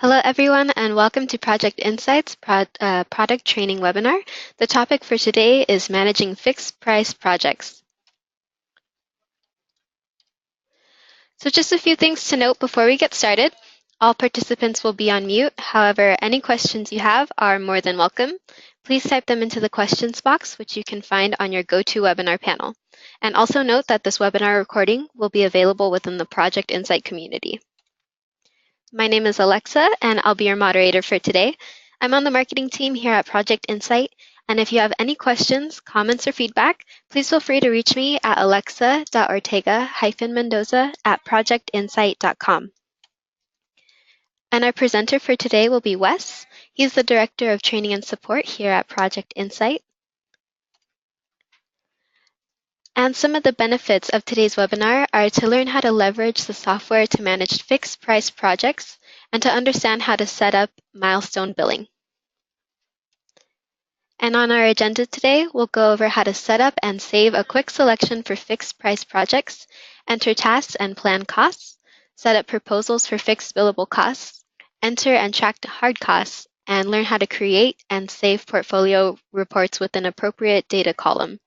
Hello, everyone, and welcome to Project Insights product training webinar. The topic for today is managing fixed price projects. So just a few things to note before we get started. All participants will be on mute. However, any questions you have are more than welcome. Please type them into the questions box, which you can find on your GoToWebinar panel. And also note that this webinar recording will be available within the Project Insight community. My name is Alexa, and I'll be your moderator for today. I'm on the marketing team here at Project Insight, and if you have any questions, comments, or feedback, please feel free to reach me at alexa.ortega-mendoza@projectinsight.com. And our presenter for today will be Wes. He's the Director of Training and Support here at Project Insight. And some of the benefits of today's webinar are to learn how to leverage the software to manage fixed price projects and to understand how to set up milestone billing. And on our agenda today, we'll go over how to set up and save a quick selection for fixed price projects, enter tasks and plan costs, set up proposals for fixed billable costs, enter and track hard costs, and learn how to create and save portfolio reports with an appropriate data column.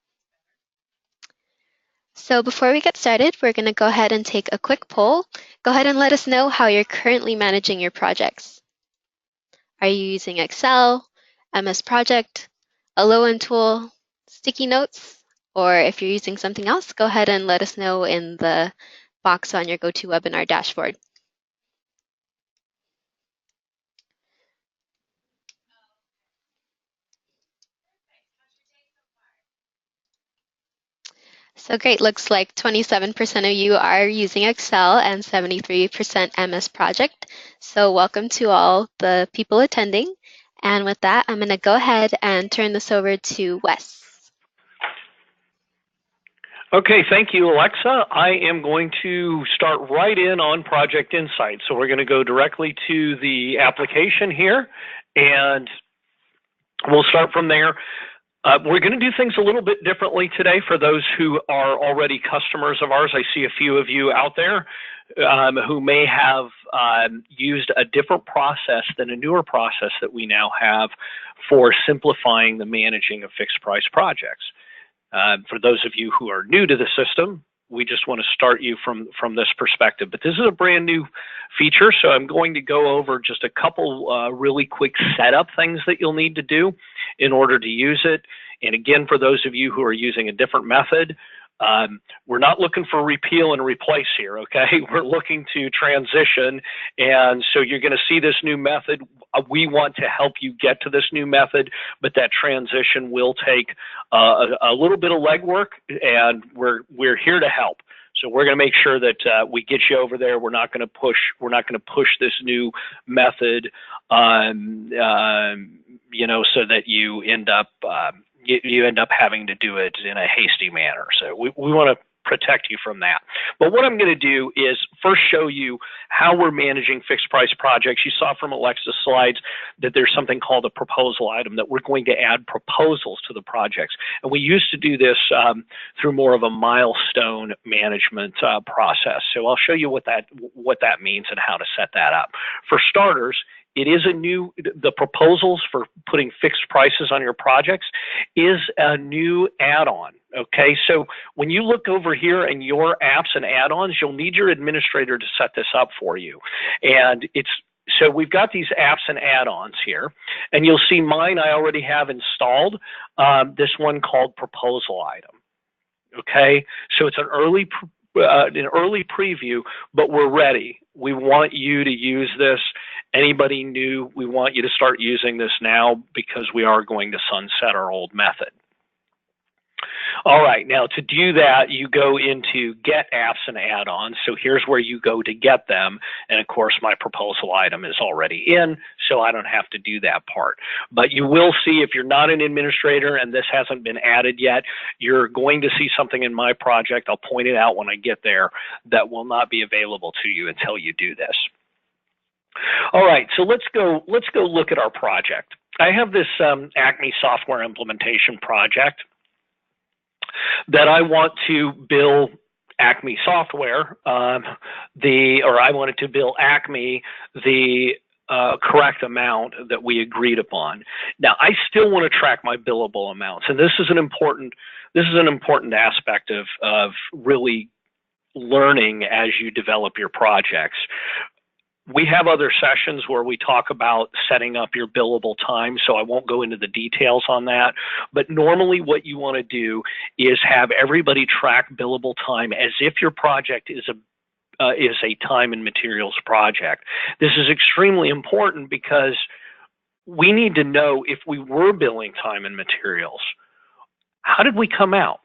So before we get started, we're going to go ahead and take a quick poll. Go ahead and let us know how you're currently managing your projects. Are you using Excel, MS Project, a low-end tool, sticky notes, or if you're using something else, go ahead and let us know in the box on your GoToWebinar dashboard. So great, looks like 27% of you are using Excel and 73% MS Project. So welcome to all the people attending. And with that, I'm going to go ahead and turn this over to Wes. Okay, thank you, Alexa. I am going to start right in on Project Insight. So we're going to go directly to the application here, and we'll start from there. We're going to do things a little bit differently today for those who are already customers of ours. I see a few of you out there who may have used a different process than a newer process that we now have for simplifying the managing of fixed price projects. For those of you who are new to the system, we just want to start you from this perspective. But this is a brand new feature, so I'm going to go over just a couple really quick setup things that you'll need to do in order to use it. And again, for those of you who are using a different method, we're not looking for repeal and replace here, okay? We're looking to transition, and so you're going to see this new method. We want to help you get to this new method, but that transition will take a little bit of legwork, and we're here to help. So we're going to make sure that we get you over there. We're not going to push this new method, you know, so that you end up having to do it in a hasty manner. So we want to protect you from that. But what I'm going to do is first show you how we're managing fixed price projects. You saw from Alexa's slides that there's something called a proposal item, that we're going to add proposals to the projects. And we used to do this through more of a milestone management process. So I'll show you what that means and how to set that up. For starters, it is the proposals for putting fixed prices on your projects is a new add-on, okay? So when you look over here in your apps and add-ons, you'll need your administrator to set this up for you. And so we've got these apps and add-ons here, and you'll see mine I already have installed, this one called Proposal Item, okay? So it's an early preview, but we're ready. We want you to use this. Anybody new, we want you to start using this now because we are going to sunset our old method. All right, now to do that, you go into Get Apps and Add-ons. So here's where you go to get them. And of course, my proposal item is already in, so I don't have to do that part. But you will see, if you're not an administrator and this hasn't been added yet, you're going to see something in my project. I'll point it out when I get there that will not be available to you until you do this. All right, so let's go look at our project. I have this Acme software implementation project that I want to bill Acme software, I wanted to bill Acme the correct amount that we agreed upon. Now, I still want to track my billable amounts, and this is an important aspect of really learning as you develop your projects. We have other sessions where we talk about setting up your billable time, so I won't go into the details on that. But normally what you want to do is have everybody track billable time as if your project is a time and materials project. This is extremely important because we need to know if we were billing time and materials, how did we come out?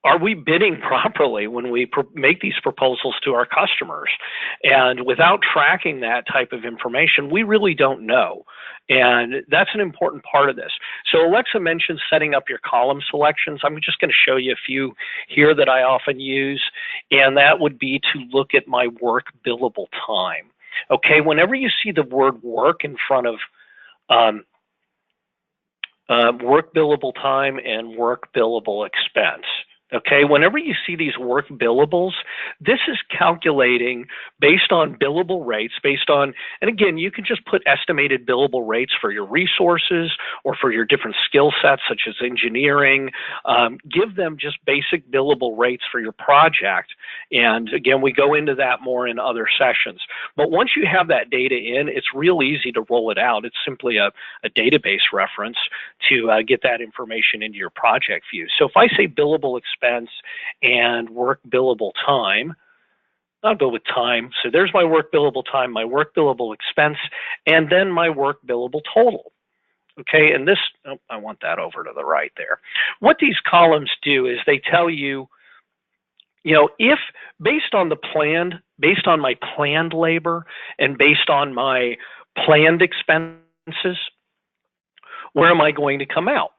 Are we bidding properly when we make these proposals to our customers? And without tracking that type of information, we really don't know. And that's an important part of this. So Alexa mentioned setting up your column selections. I'm just going to show you a few here that I often use, and that would be to look at my work billable time. Okay, whenever you see the word work in front of work billable time and work billable expense. Okay, whenever you see these work billables, this is calculating based on billable rates, and again, you can just put estimated billable rates for your resources or for your different skill sets, such as engineering. Give them just basic billable rates for your project. And again, we go into that more in other sessions. But once you have that data in, it's real easy to roll it out. It's simply a database reference to get that information into your project view. So if I say billable expense and work billable time, I'll go with time. So there's my work billable time, my work billable expense, and then my work billable total. Okay, and this, I want that over to the right there. What these columns do is they tell you, if based on my planned labor and based on my planned expenses, where am I going to come out?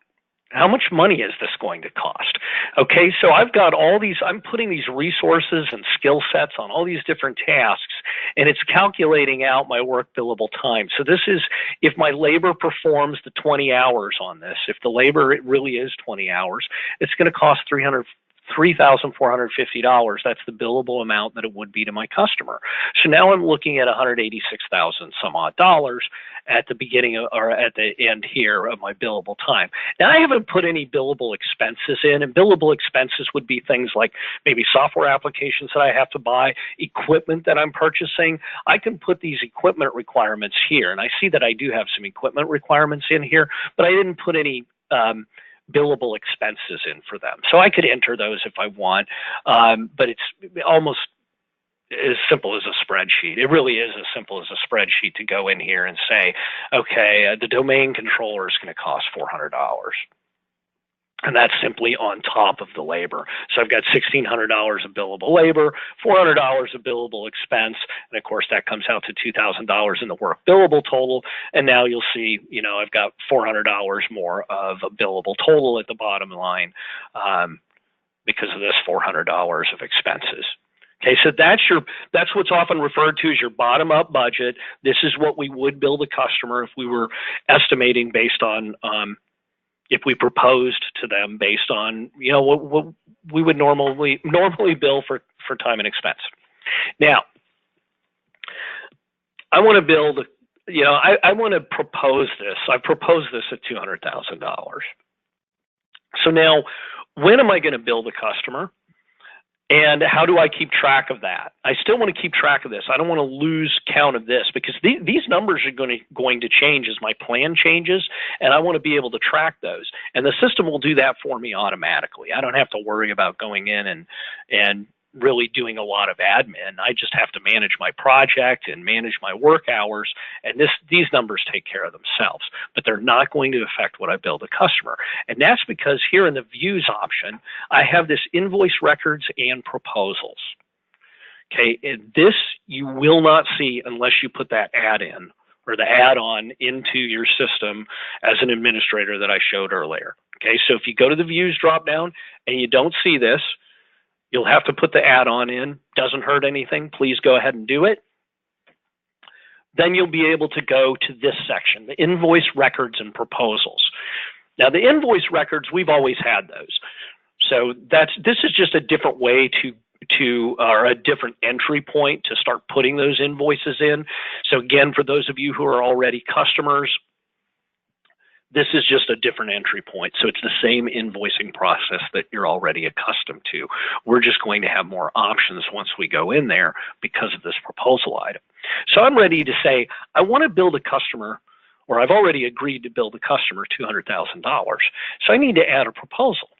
How much money is this going to cost? Okay, so I've got all these, I'm putting these resources and skill sets on all these different tasks, and it's calculating out my work billable time. So this is if my labor performs the 20 hours on this. If the labor, it really is 20 hours, it's going to cost $3,450. That's the billable amount that it would be to my customer. So now I'm looking at $186,000 some odd dollars at the beginning or at the end here of my billable time. Now I haven't put any billable expenses in, and billable expenses would be things like maybe software applications that I have to buy, equipment that I'm purchasing. I can put these equipment requirements here, and I see that I do have some equipment requirements in here, but I didn't put any billable expenses in for them. So I could enter those if I want, but it's almost as simple as a spreadsheet. It really is as simple as a spreadsheet to go in here and say, okay, the domain controller is going to cost $400. And that's simply on top of the labor. So I've got $1,600 of billable labor, $400 of billable expense, and of course that comes out to $2,000 in the work billable total. And now you'll see, I've got $400 more of a billable total at the bottom line because of this $400 of expenses. Okay, so that's what's often referred to as your bottom-up budget. This is what we would bill the customer if we were estimating based on if we proposed to them based on what we would normally bill for time and expense. Now, I want to build, I want to propose this. I propose this at $200,000. So now, when am I going to bill the customer? And how do I keep track of that? I still want to keep track of this. I don't want to lose count of this because these numbers are going to change as my plan changes, and I want to be able to track those. And the system will do that for me automatically. I don't have to worry about going in and really doing a lot of admin. I just have to manage my project and manage my work hours, and these numbers take care of themselves, but they're not going to affect what I bill the customer. And that's because here in the views option, I have this invoice records and proposals. Okay, and this you will not see unless you put that add-in or the add-on into your system as an administrator that I showed earlier. Okay, so if you go to the views drop-down and you don't see this, you'll have to put the add-on in. Doesn't hurt anything. Please go ahead and do it. Then you'll be able to go to this section, the invoice records and proposals. Now, the invoice records, we've always had those. So this is just a different way to or a different entry point to start putting those invoices in. So again, for those of you who are already customers, this is just a different entry point. So it's the same invoicing process that you're already accustomed to. We're just going to have more options once we go in there because of this proposal item. So I'm ready to say, I want to build a customer, or I've already agreed to build a customer $200,000. So I need to add a proposal.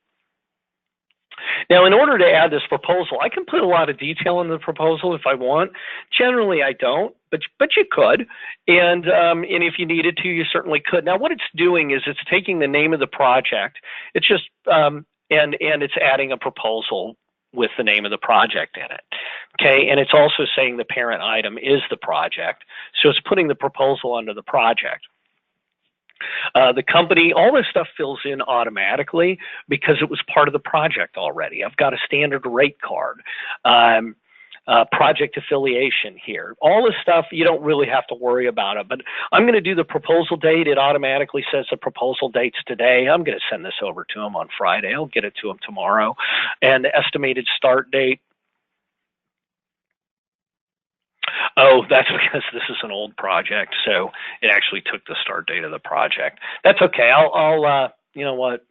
Now, in order to add this proposal, I can put a lot of detail in the proposal if I want. Generally, I don't, but you could, and if you needed to, you certainly could. Now, what it's doing is it's taking the name of the project. It's just and it's adding a proposal with the name of the project in it. Okay, and it's also saying the parent item is the project, so it's putting the proposal under the project. The company, all this stuff fills in automatically because it was part of the project already. I've got a standard rate card, project affiliation here. All this stuff, you don't really have to worry about it, but I'm going to do the proposal date. It automatically says the proposal date's today. I'm going to send this over to them on Friday. I'll get it to them tomorrow. And the estimated start date. Oh, that's because this is an old project, so it actually took the start date of the project. That's okay. I'll you know what?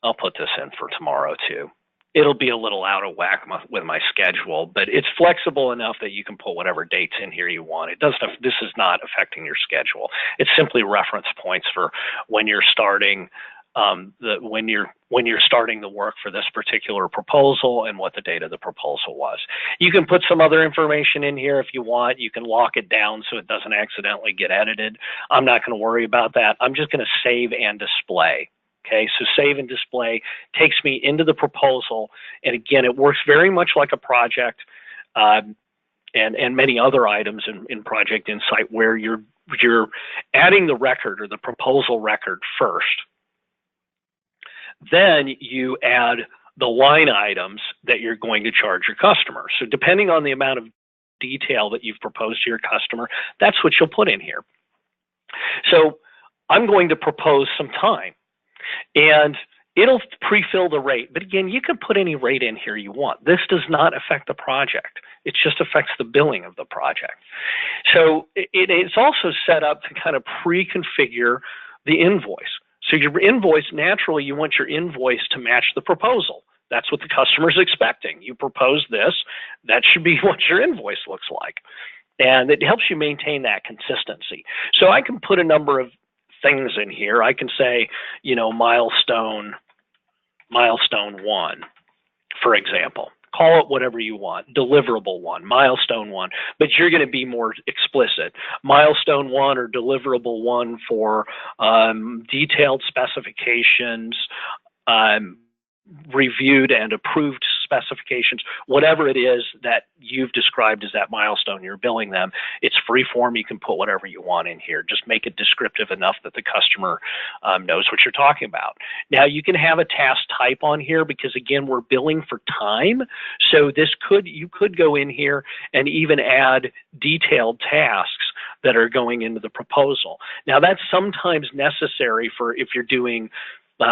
I'll put this in for tomorrow too. It'll be a little out of whack with my schedule, but it's flexible enough that you can put whatever dates in here you want. It doesn't. This is not affecting your schedule. It's simply reference points for when you're starting. When you're starting the work for this particular proposal and what the date of the proposal was. You can put some other information in here if you want. You can lock it down so it doesn't accidentally get edited. I'm not going to worry about that. I'm just going to save and display. Okay, so save and display takes me into the proposal, and again, it works very much like a project and many other items in Project Insight where you're adding the record or the proposal record first. Then you add the line items that you're going to charge your customer. So depending on the amount of detail that you've proposed to your customer, that's what you'll put in here. So I'm going to propose some time, and it'll pre-fill the rate. But again, you can put any rate in here you want. This does not affect the project. It just affects the billing of the project. So it's also set up to kind of pre-configure the invoice. So your invoice, naturally, you want your invoice to match the proposal. That's what the customer's expecting. You propose this, that should be what your invoice looks like. And it helps you maintain that consistency. So I can put a number of things in here. I can say, you know, milestone 1, for example. Call it whatever you want, deliverable 1, milestone 1, but you're going to be more explicit. Milestone 1 or deliverable 1 for detailed specifications, reviewed and approved specifications, whatever it is that you've described as that milestone you're billing them. It's free form. You can put whatever you want in here. Just make it descriptive enough that the customer knows what you're talking about. Now you can have a task type on here because again, we're billing for time. So you could go in here and even add detailed tasks that are going into the proposal. Now that's sometimes necessary for if you're doing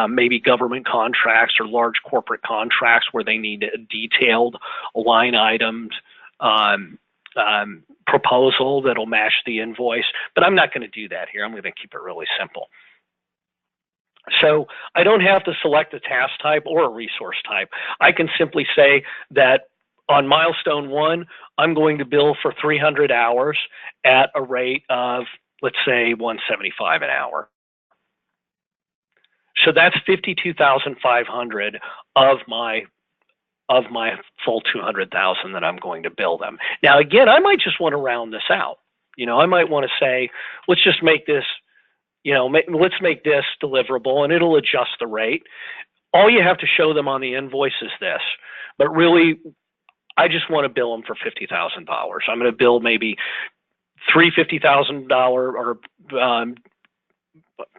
maybe government contracts or large corporate contracts where they need a detailed line item proposal that'll match the invoice. But I'm not going to do that here. I'm going to keep it really simple. So I don't have to select a task type or a resource type. I can simply say that on milestone 1, I'm going to bill for 300 hours at a rate of, let's say, $175 an hour. So that's $52,500 of my full $200,000 that I'm going to bill them. Now again, I might just want to round this out. You know, I might want to say, let's just make this, you know, let's make this deliverable, and it'll adjust the rate. All you have to show them on the invoice is this, but really, I just want to bill them for $50,000. I'm going to bill maybe three $50,000 or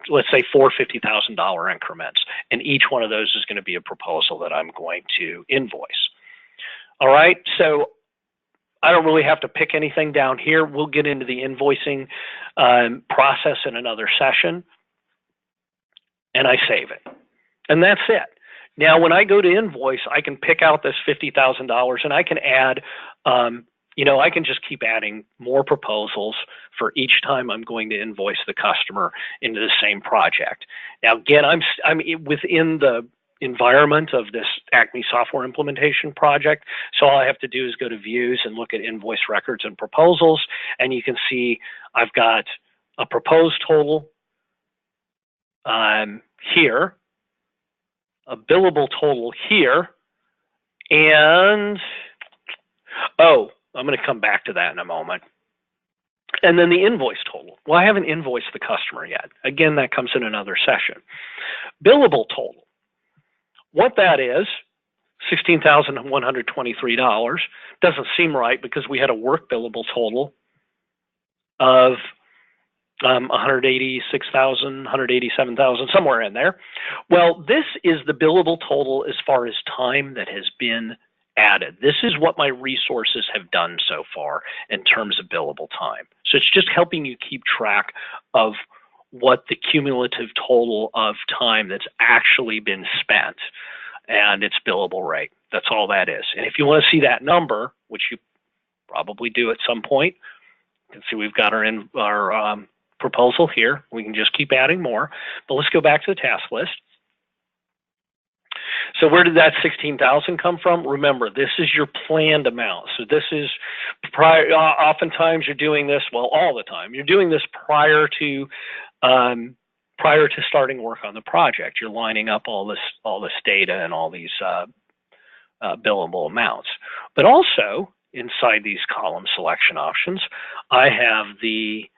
let's say four $50,000 increments, and each one of those is going to be a proposal that I'm going to invoice. All right, so I don't really have to pick anything down here. We'll get into the invoicing process in another session, and I save it. And that's it. Now, when I go to invoice, I can pick out this $50,000 and I can add, I can just keep adding more proposals for each time I'm going to invoice the customer into the same project. Now, again, I'm within the environment of this Acme software implementation project. So all I have to do is go to views and look at invoice records and proposals. And you can see I've got a proposed total here, a billable total here, and I'm going to come back to that in a moment. And then the invoice total. Well, I haven't invoiced the customer yet. Again, that comes in another session. Billable total. What that is, $16,123. Doesn't seem right because we had a work billable total of 186,000, 187,000, somewhere in there. Well, this is the billable total as far as time that has been added. This is what my resources have done so far in terms of billable time. So it's just helping you keep track of what the cumulative total of time that's actually been spent and its billable rate. That's all that is. And if you want to see that number, which you probably do at some point, you can see we've got our proposal here. We can just keep adding more. But let's go back to the task list. So where did that 16,000 come from? Remember, this is your planned amount. So this is oftentimes you're doing this, well, all the time. You're doing this prior to starting work on the project. You're lining up all this data and all these billable amounts. But also inside these column selection options, I have the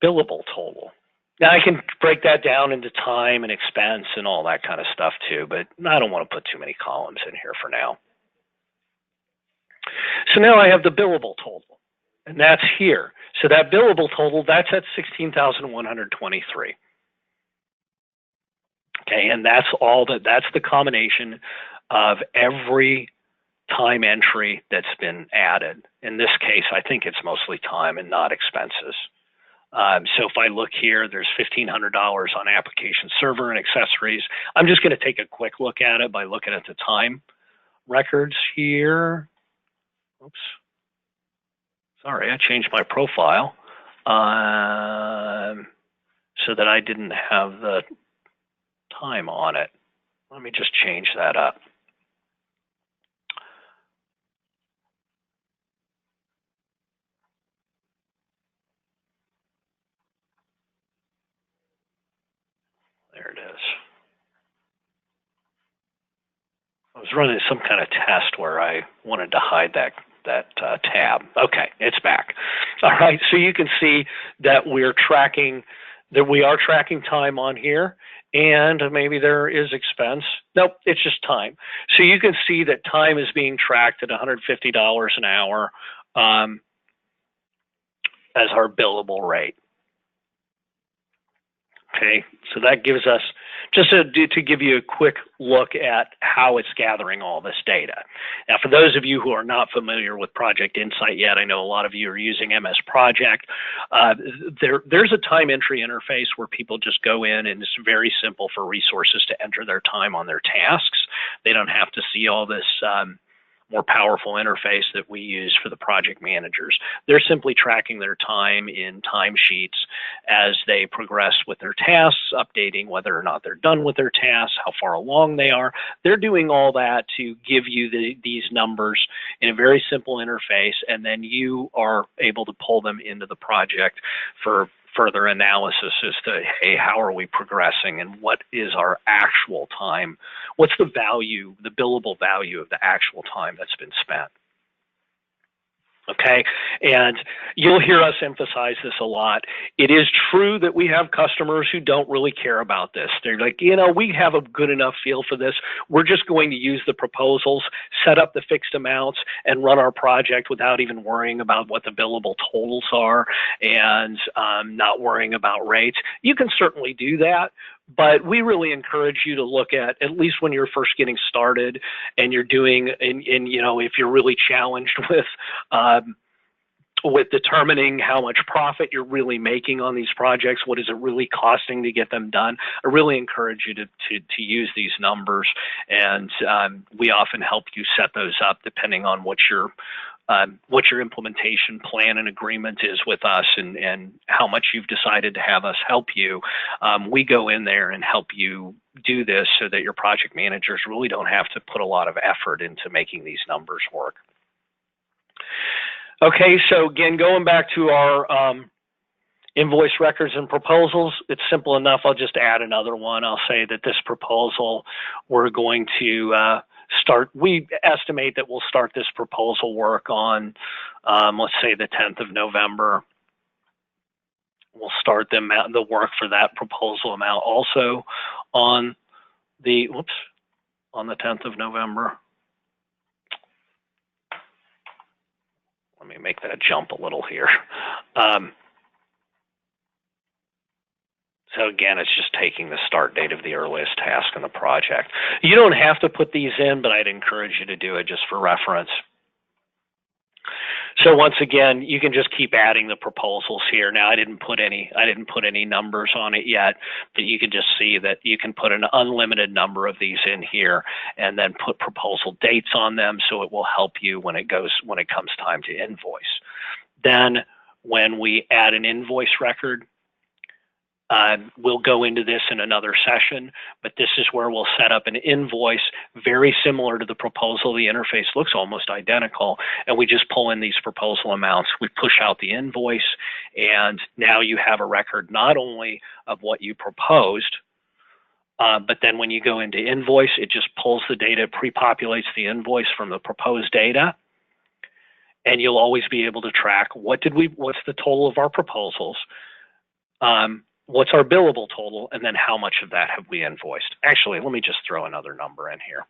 billable total. Now I can break that down into time and expense and all that kind of stuff too, but I don't want to put too many columns in here for now. So now I have the billable total, and that's here. So that billable total, that's at 16,123. Okay, and that's the combination of every time entry that's been added. In this case, I think it's mostly time and not expenses. So if I look here, there's $1,500 on application server and accessories. I'm just going to take a quick look at it by looking at the time records here. Oops. Sorry, I changed my profile so that I didn't have the time on it. Let me just change that up. There it is. I was running some kind of test where I wanted to hide that tab. Okay, it's back. All right, so you can see that we are tracking time on here, and maybe there is expense. Nope, it's just time. So you can see that time is being tracked at $150 an hour as our billable rate. Okay, so that gives us, just to give you a quick look at how it's gathering all this data. Now, for those of you who are not familiar with Project Insight yet, I know a lot of you are using MS Project. There's a time entry interface where people just go in, and it's very simple for resources to enter their time on their tasks. They don't have to see all this more powerful interface that we use for the project managers. They're simply tracking their time in timesheets as they progress with their tasks, updating whether or not they're done with their tasks, how far along they are. They're doing all that to give you these numbers in a very simple interface, and then you are able to pull them into the project for further analysis as to, hey, how are we progressing and what is our actual time? What's the value, the billable value of the actual time that's been spent? Okay, and you'll hear us emphasize this a lot. It is true that we have customers who don't really care about this. They're like, we have a good enough feel for this. We're just going to use the proposals, set up the fixed amounts, and run our project without even worrying about what the billable totals are and not worrying about rates. You can certainly do that, but we really encourage you to look at least when you're first getting started and you're doing, if you're really challenged with with determining how much profit you're really making on these projects. What is it really costing to get them done? I really encourage you to use these numbers, and we often help you set those up depending on what your implementation plan and agreement is with us, and how much you've decided to have us help you. We go in there and help you do this so that your project managers really don't have to put a lot of effort into making these numbers work. Okay, so again, going back to our invoice records and proposals, it's simple enough. I'll just add another one. I'll say that this proposal, we're going to we estimate that we'll start this proposal work on, let's say, the 10th of November. We'll start the work for that proposal amount also on the 10th of November. Let me make that jump a little here. So again, it's just taking the start date of the earliest task in the project. You don't have to put these in, but I'd encourage you to do it just for reference. So once again, you can just keep adding the proposals here. Now I didn't put any numbers on it yet, but you can just see that you can put an unlimited number of these in here and then put proposal dates on them, so it will help you when it comes time to invoice. Then when we add an invoice record, we'll go into this in another session, but this is where we'll set up an invoice very similar to the proposal. The interface looks almost identical, and we just pull in these proposal amounts. We push out the invoice, and now you have a record not only of what you proposed, but then when you go into invoice, it just pulls the data, pre-populates the invoice from the proposed data, and you'll always be able to track what's the total of our proposals, what's our billable total, and then how much of that have we invoiced. Actually, let me just throw another number in here.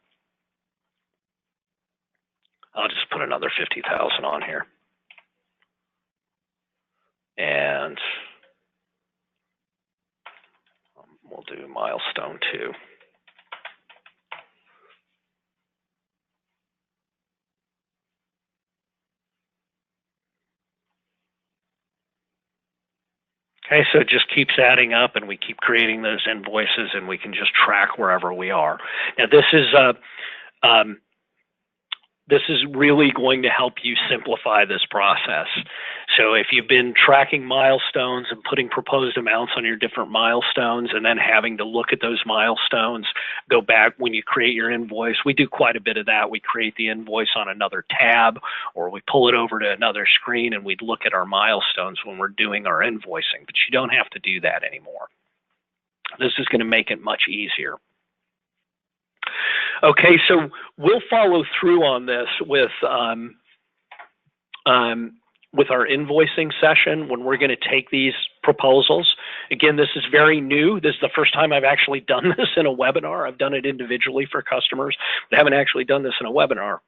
I'll just put another 50,000 on here. And we'll do milestone 2. Okay, so it just keeps adding up, and we keep creating those invoices, and we can just track wherever we are. Now, this is really going to help you simplify this process. So if you've been tracking milestones and putting proposed amounts on your different milestones and then having to look at those milestones, go back when you create your invoice. We do quite a bit of that. We create the invoice on another tab, or we pull it over to another screen and we look at our milestones when we're doing our invoicing. But you don't have to do that anymore. This is going to make it much easier. Okay, so we'll follow through on this with our invoicing session when we're going to take these proposals. Again, this is very new. This is the first time I've actually done this in a webinar. I've done it individually for customers, but I haven't actually done this in a webinar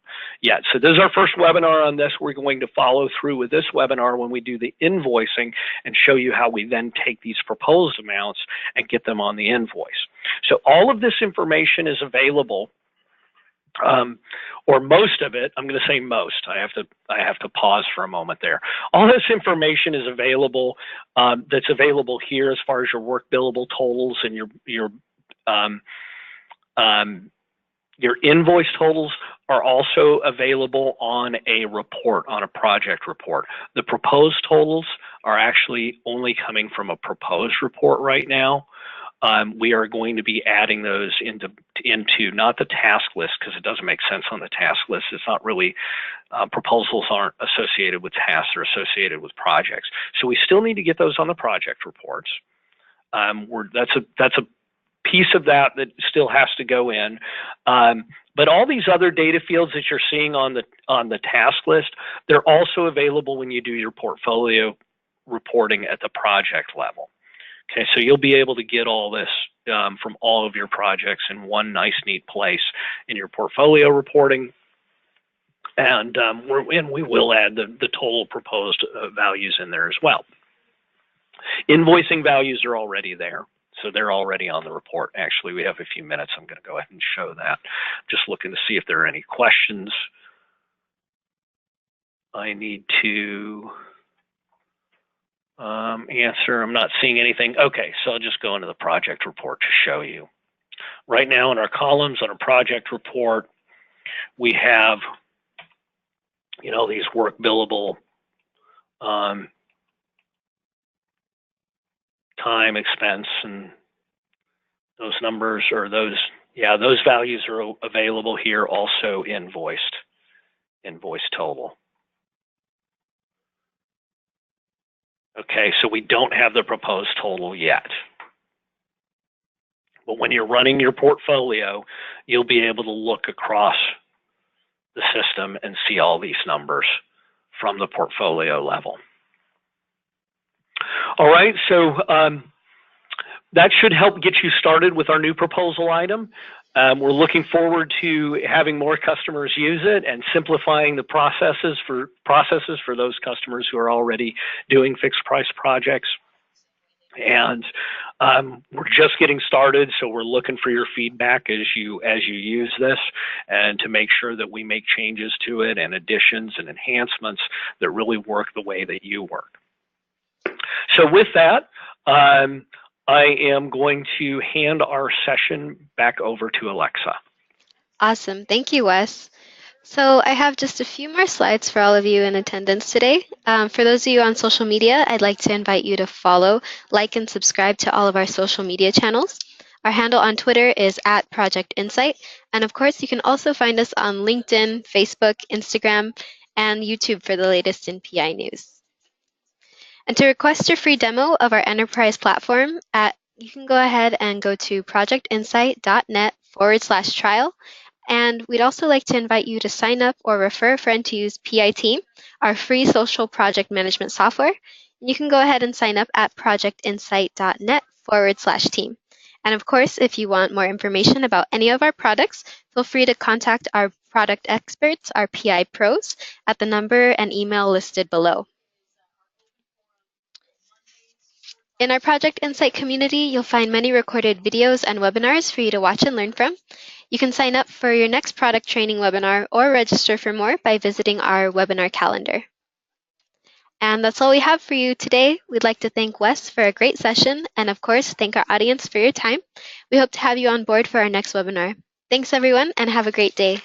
yet. So this is our first webinar on this. We're going to follow through with this webinar when we do the invoicing and show you how we then take these proposed amounts and get them on the invoice. So all of this information is available, or most of it. I'm going to say most. I have to pause for a moment there. All this information is available. That's available here as far as your work billable totals and your invoice totals are also available on a report, on a project report. The proposed totals are actually only coming from a proposed report right now. We are going to be adding those into not the task list, because it doesn't make sense on the task list. It's not really, proposals aren't associated with tasks, they're associated with projects. So we still need to get those on the project reports. That's a piece of that still has to go in. But all these other data fields that you're seeing on the task list, they're also available when you do your portfolio reporting at the project level. Okay, so you'll be able to get all this from all of your projects in one nice, neat place in your portfolio reporting. And we will add the total proposed values in there as well. Invoicing values are already there, so they're already on the report. Actually, we have a few minutes. I'm going to go ahead and show that. Just looking to see if there are any questions I need to Answer, I'm not seeing anything. Okay, so I'll just go into the project report to show you. Right now in our columns on a project report, we have, these work billable time, expense, and those numbers, or those values are available here, also invoice total. Okay, so we don't have the proposed total yet. But when you're running your portfolio, you'll be able to look across the system and see all these numbers from the portfolio level. All right, so that should help get you started with our new proposal item. We're looking forward to having more customers use it and simplifying the processes for those customers who are already doing fixed price projects. And we're just getting started, so we're looking for your feedback as you use this, and to make sure that we make changes to it and additions and enhancements that really work the way that you work. So with that, I am going to hand our session back over to Alexa. Awesome. Thank you, Wes. So I have just a few more slides for all of you in attendance today. For those of you on social media, I'd like to invite you to follow, like, and subscribe to all of our social media channels. Our handle on Twitter is @ProjectInsight. And of course, you can also find us on LinkedIn, Facebook, Instagram, and YouTube for the latest in PI news. And to request your free demo of our enterprise platform, you can go ahead and go to projectinsight.net/trial. And we'd also like to invite you to sign up or refer a friend to use PI Team, our free social project management software. And you can go ahead and sign up at projectinsight.net/team. And of course, if you want more information about any of our products, feel free to contact our product experts, our PI pros, at the number and email listed below. In our Project Insight community, you'll find many recorded videos and webinars for you to watch and learn from. You can sign up for your next product training webinar or register for more by visiting our webinar calendar. And that's all we have for you today. We'd like to thank Wes for a great session, and of course, thank our audience for your time. We hope to have you on board for our next webinar. Thanks, everyone, and have a great day.